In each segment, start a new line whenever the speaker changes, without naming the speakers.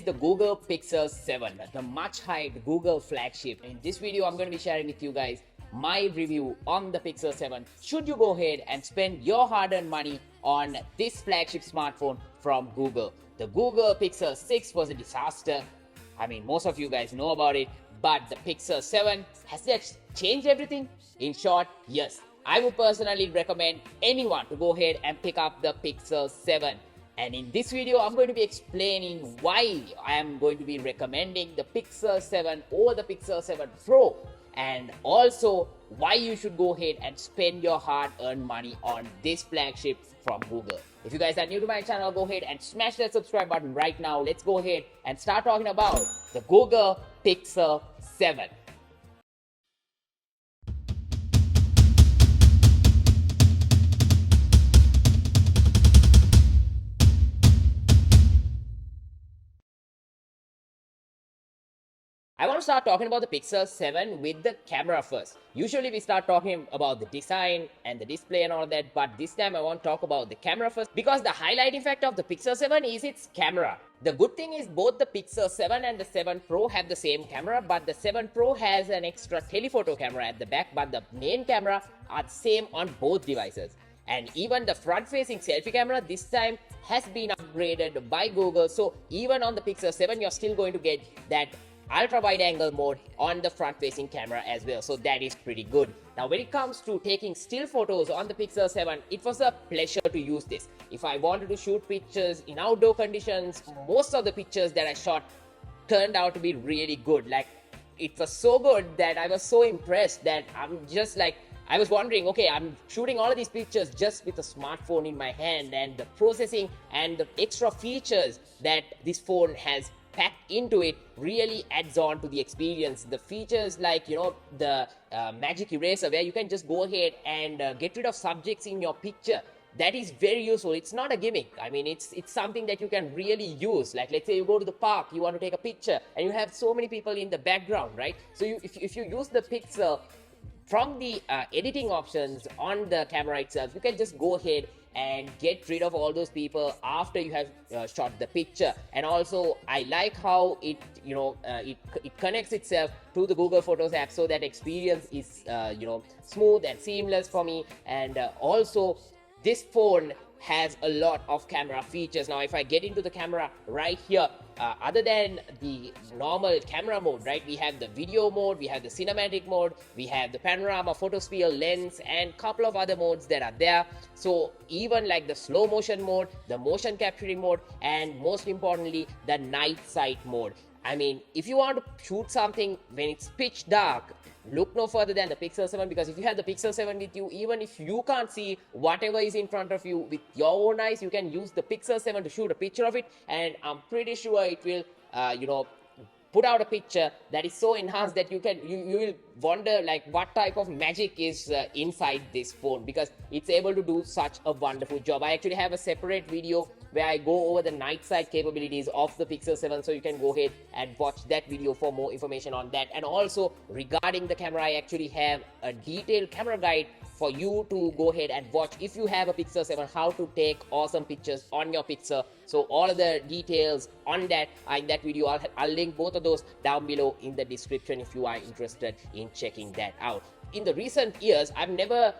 is the Google Pixel 7, the much hyped Google flagship. In this video, I'm going to be sharing with you guys my review on the Pixel 7. Should you go ahead and spend your hard-earned money on this flagship smartphone from Google? The Google Pixel 6 was a disaster. I mean, most of you guys know about it, but the Pixel 7, has that changed everything? In short, yes. I would personally recommend anyone to go ahead and pick up the Pixel 7. And in this video, I'm going to be explaining why I am going to be recommending the Pixel 7 over the Pixel 7 Pro, and also why you should go ahead and spend your hard-earned money on this flagship from Google. If you guys are new to my channel, go ahead and smash that subscribe button right now. Let's go ahead and start talking about the Google Pixel 7. I want to start talking about the Pixel 7 with the camera first. Usually we start talking about the design and the display and all that, but this time I want to talk about the camera first because the highlighting factor of the Pixel 7 is its camera. The good thing is both the Pixel 7 and the 7 Pro have the same camera, but the 7 Pro has an extra telephoto camera at the back, but the main camera are the same on both devices. And even the front-facing selfie camera this time has been upgraded by Google, so even on the Pixel 7 you're still going to get that ultra wide angle mode on the front facing camera as well, so that is pretty good. Now when it comes to taking still photos on the Pixel 7, it was a pleasure to use this. If I wanted to shoot pictures in outdoor conditions, most of the pictures that I shot turned out to be really good. Like, it was so good that I was so impressed that I was wondering, okay, I'm shooting all of these pictures just with a smartphone in my hand, and the processing and the extra features that this phone has packed into it really adds on to the experience. The features like, the magic eraser, where you can just go ahead and get rid of subjects in your picture, that is very useful. It's not a gimmick. I mean, it's something that you can really use. Like, let's say you go to the park, you want to take a picture and you have so many people in the background, right? So if you use the Pixel from the editing options on the camera itself, you can just go ahead and get rid of all those people after you have shot the picture. And also I like how it connects itself to the Google Photos app, so that experience is smooth and seamless for me. And also this phone has a lot of camera features. Now if I get into the camera right here, other than the normal camera mode, right, we have the video mode, we have the cinematic mode, we have the panorama, photosphere, lens, and couple of other modes that are there. So even like the slow motion mode, the motion capturing mode, and most importantly the night sight mode. I mean, if you want to shoot something when it's pitch dark, look no further than the Pixel 7, because if you have the Pixel 7 with you, even if you can't see whatever is in front of you with your own eyes, you can use the Pixel 7 to shoot a picture of it, and I'm pretty sure it will put out a picture that is so enhanced that you will wonder like what type of magic is inside this phone, because it's able to do such a wonderful job. I actually have a separate video where I go over the night sight capabilities of the Pixel 7, so you can go ahead and watch that video for more information on that. And also regarding the camera, I actually have a detailed camera guide for you to go ahead and watch if you have a Pixel 7, how to take awesome pictures on your Pixel. So all of the details on that are in that video. I'll link both of those down below in the description if you are interested in checking that out. In the recent years, I've never,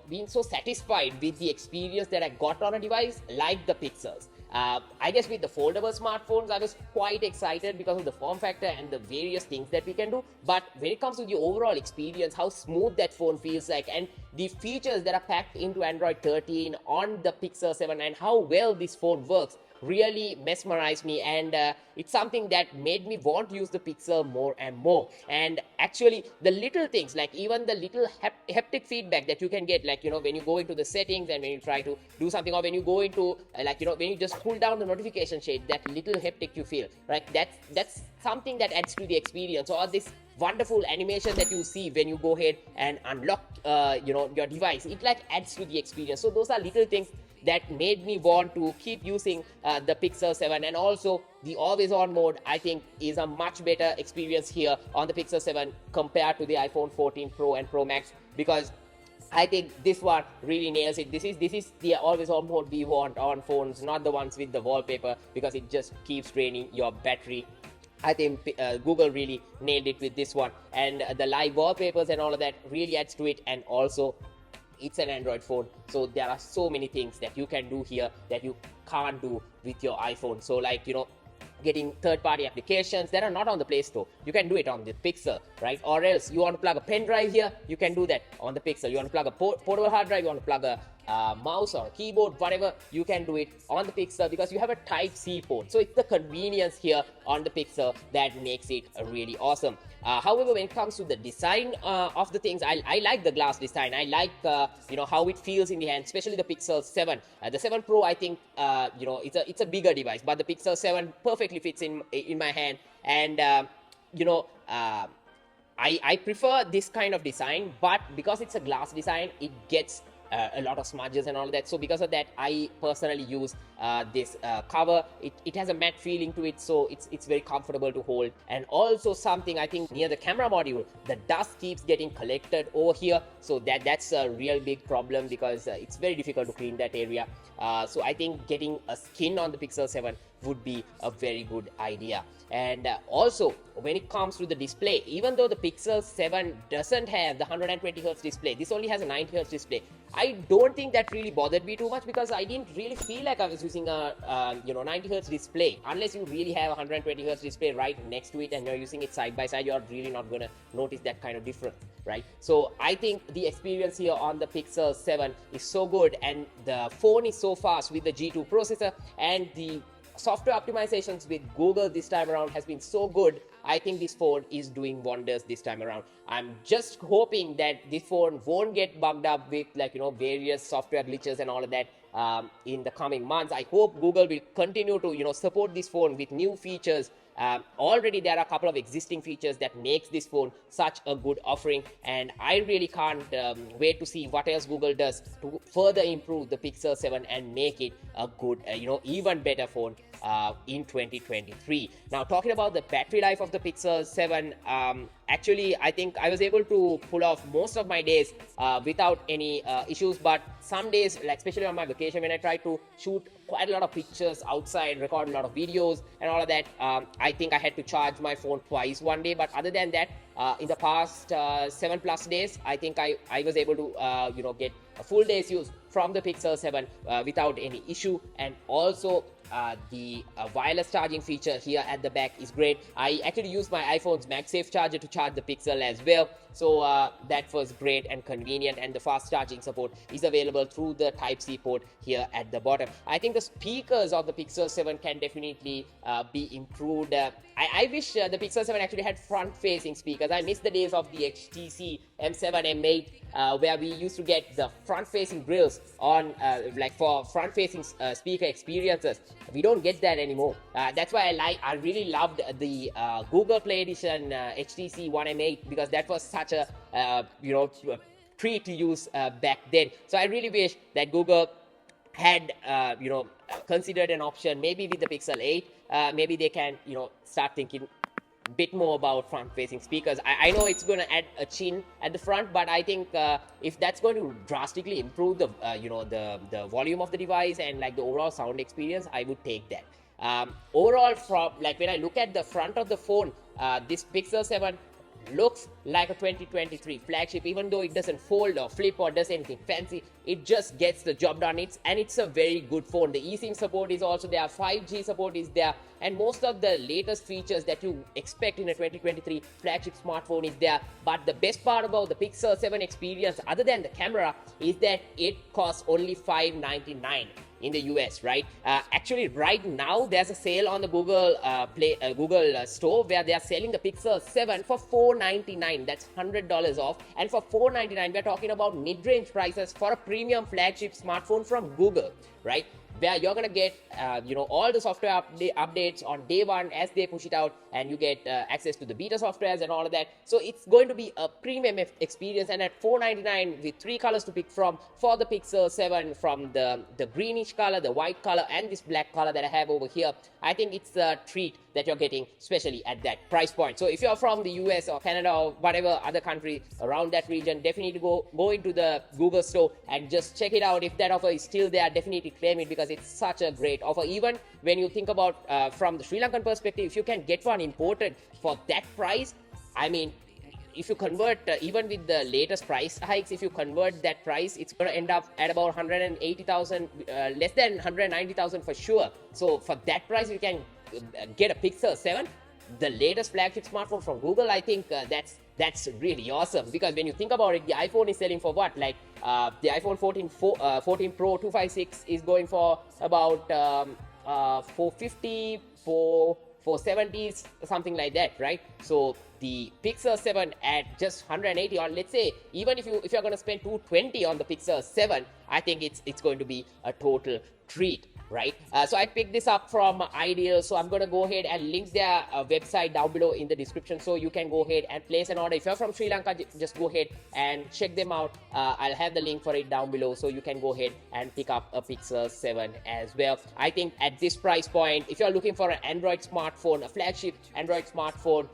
been so satisfied with the experience that I got on a device like the Pixels. I guess with the foldable smartphones, I was quite excited because of the form factor and the various things that we can do. But when it comes to the overall experience, how smooth that phone feels like, and the features that are packed into Android 13 on the Pixel 7, and how well this phone works, really mesmerized me. And it's something that made me want to use the Pixel more and more. And actually the little things, like even the little haptic feedback that you can get, like when you go into the settings and when you try to do something, or when you go into when you just pull down the notification shade, that little haptic you feel, right, that's something that adds to the experience. Or this wonderful animation that you see when you go ahead and unlock your device, it like adds to the experience. So those are little things that made me want to keep using the Pixel 7. And also the always on mode, I think, is a much better experience here on the Pixel 7 compared to the iPhone 14 Pro and Pro Max, because I think this one really nails it. This is the always on mode we want on phones, not the ones with the wallpaper, because it just keeps draining your battery. I think Google really nailed it with this one, and the live wallpapers and all of that really adds to it. And also, it's an Android phone, so there are so many things that you can do here that you can't do with your iPhone. So, like, getting third-party applications that are not on the Play Store, you can do it on the Pixel, right? Or else you want to plug a pen drive here, you can do that on the Pixel. You want to plug a portable hard drive, you want to plug a mouse or a keyboard, whatever, you can do it on the Pixel because you have a Type-C port. So it's the convenience here on the Pixel that makes it really awesome. However, when it comes to the design of the things, I like the glass design. I like how it feels in the hand, especially the Pixel 7. The 7 Pro, I think it's a bigger device, but the Pixel 7 perfectly fits in my hand, and I prefer this kind of design, but because it's a glass design, it gets a lot of smudges and all that. So because of that, I personally use this cover. It has a matte feeling to it, so it's very comfortable to hold. And also something, I think, near the camera module, the dust keeps getting collected over here, so that's a real big problem because it's very difficult to clean that area. So I think getting a skin on the Pixel 7 would be a very good idea. And also, when it comes to the display, even though the Pixel 7 doesn't have the 120Hz display, this only has a 90Hz display. I don't think that really bothered me too much because I didn't really feel like I was using a 90Hz display. Unless you really have a 120Hz display right next to it and you're using it side by side, you're really not gonna notice that kind of difference, right? So I think the experience here on the Pixel 7 is so good, and the phone is so fast with the G2 processor, and the software optimizations with Google this time around has been so good. I think this phone is doing wonders this time around. I'm just hoping that this phone won't get bugged up with various software glitches and all of that in the coming months. I hope Google will continue to support this phone with new features. Already there are a couple of existing features that makes this phone such a good offering, and I really can't wait to see what else Google does to further improve the Pixel 7 and make it a good, even better phone in 2023. Now, talking about the battery life of the Pixel 7, actually, I think I was able to pull off most of my days without any issues, but some days, like especially on my vacation, when I tried to shoot quite a lot of pictures outside, record a lot of videos and all of that, I think I had to charge my phone twice one day. But other than that, in the past 7+ days, I think I was able to get a full day's use from the Pixel 7 without any issue. And also the wireless charging feature here at the back is great. I actually use my iPhone's MagSafe charger to charge the Pixel as well, so that was great and convenient, and the fast charging support is available through the Type-C port here at the bottom. I think the speakers of the Pixel 7 can definitely be improved. I wish the Pixel 7 actually had front-facing speakers. I miss the days of the HTC M7, M8 where we used to get the front-facing grills on for front-facing speaker experiences. We don't get that anymore. That's why I really loved the Google Play Edition HTC One M8, because that was such a treat to use back then. So I really wish that Google had considered an option, maybe with the Pixel 8. Maybe they can start thinking a bit more about front-facing speakers. I know it's going to add a chin at the front, but I think if that's going to drastically improve the the volume of the device and the overall sound experience, I would take that. Overall, from when I look at the front of the phone, this Pixel 7 looks like a 2023 flagship. Even though it doesn't fold or flip or does anything fancy, it just gets the job done. It's a very good phone. The eSIM support is also there, 5G support is there, and most of the latest features that you expect in a 2023 flagship smartphone is there. But the best part about the Pixel 7 experience, other than the camera, is that it costs only $599 in the US, right? Actually, right now there's a sale on the Google Google Store where they are selling the Pixel 7 for $499. That's $100 off. And for $499, we're talking about mid-range prices for a premium flagship smartphone from Google, right? Where you're gonna get all the software updates on day one as they push it out, and you get access to the beta softwares and all of that. So it's going to be a premium experience, and at $499 with 3 colors to pick from for the Pixel 7, from the greenish color, the white color, and this black color that I have over here, I think it's a treat that you're getting, especially at that price point. So if you're from the US or Canada or whatever other country around that region, definitely go into the Google store and just check it out. If that offer is still there, definitely claim it, because it's such a great offer. Even when you think about from the Sri Lankan perspective, if you can get one imported for that price, I mean, if you convert, even with the latest price hikes, if you convert that price, it's going to end up at about 180,000, less than 190,000 for sure. So for that price, you can get a Pixel 7, the latest flagship smartphone from Google. I think that's really awesome, because when you think about it, the iPhone is selling for what? Like the iPhone 14 Pro 256 is going for about 450, 470, something like that, right? So the Pixel 7 at just 180, or let's say even if you're going to spend 220 on the Pixel 7, I think it's going to be a total treat, right? So I picked this up from iDealz, so I'm going to go ahead and link their website down below in the description, so you can go ahead and place an order. If you're from Sri Lanka, just go ahead and check them out. I'll have the link for it down below, so you can go ahead and pick up a Pixel 7 as well. I think at this price point, if you're looking for an Android smartphone, a flagship Android smartphone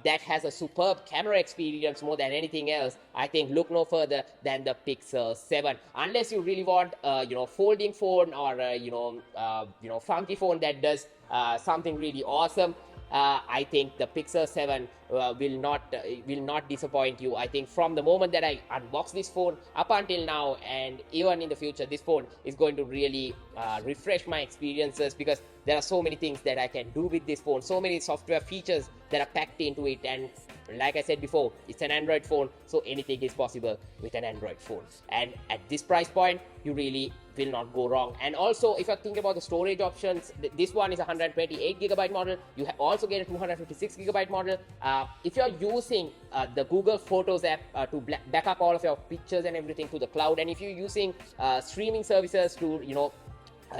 that has a superb camera experience more than anything else, I think look no further than the Pixel 7. Unless you really want folding phone, or funky phone that does something really awesome, I think the Pixel 7 will not disappoint you. I think from the moment that I unboxed this phone up until now, and even in the future, this phone is going to really refresh my experiences, because there are so many things that I can do with this phone, so many software features that are packed into it. And like I said before, it's an Android phone, so anything is possible with an Android phone. And at this price point, you really will not go wrong. And also, if I think about the storage options, this one is a 128GB model. You also get a 256GB model. If you're using the Google Photos app to back up all of your pictures and everything to the cloud, and if you're using streaming services to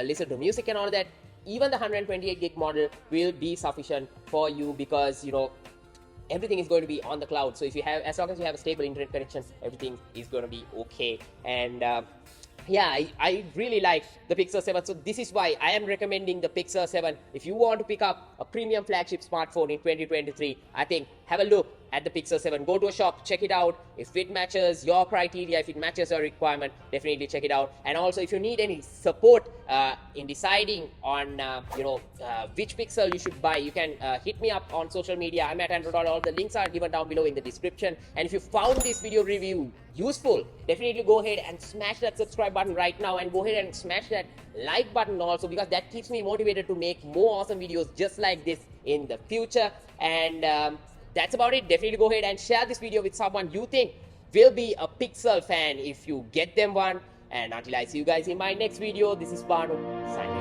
listen to music and all that, even the 128GB model will be sufficient for you, because everything is going to be on the cloud. So if you have, as long as you have a stable internet connection, everything is going to be okay. And yeah, I really like the Pixel 7. So this is why I am recommending the Pixel 7. If you want to pick up a premium flagship smartphone in 2023, I think have a look at the Pixel 7. Go to a shop, check it out. If it matches your criteria, if it matches your requirement, definitely check it out. And also, if you need any support in deciding on which Pixel you should buy, you can hit me up on social media. I'm at Andro Dollar. All the links are given down below in the description. And if you found this video review useful, definitely go ahead and smash that subscribe button right now, and go ahead and smash that like button also, because that keeps me motivated to make more awesome videos just like this in the future. And that's about it. Definitely go ahead and share this video with someone you think will be a Pixel fan if you get them one. And until I see you guys in my next video, this is Banu signing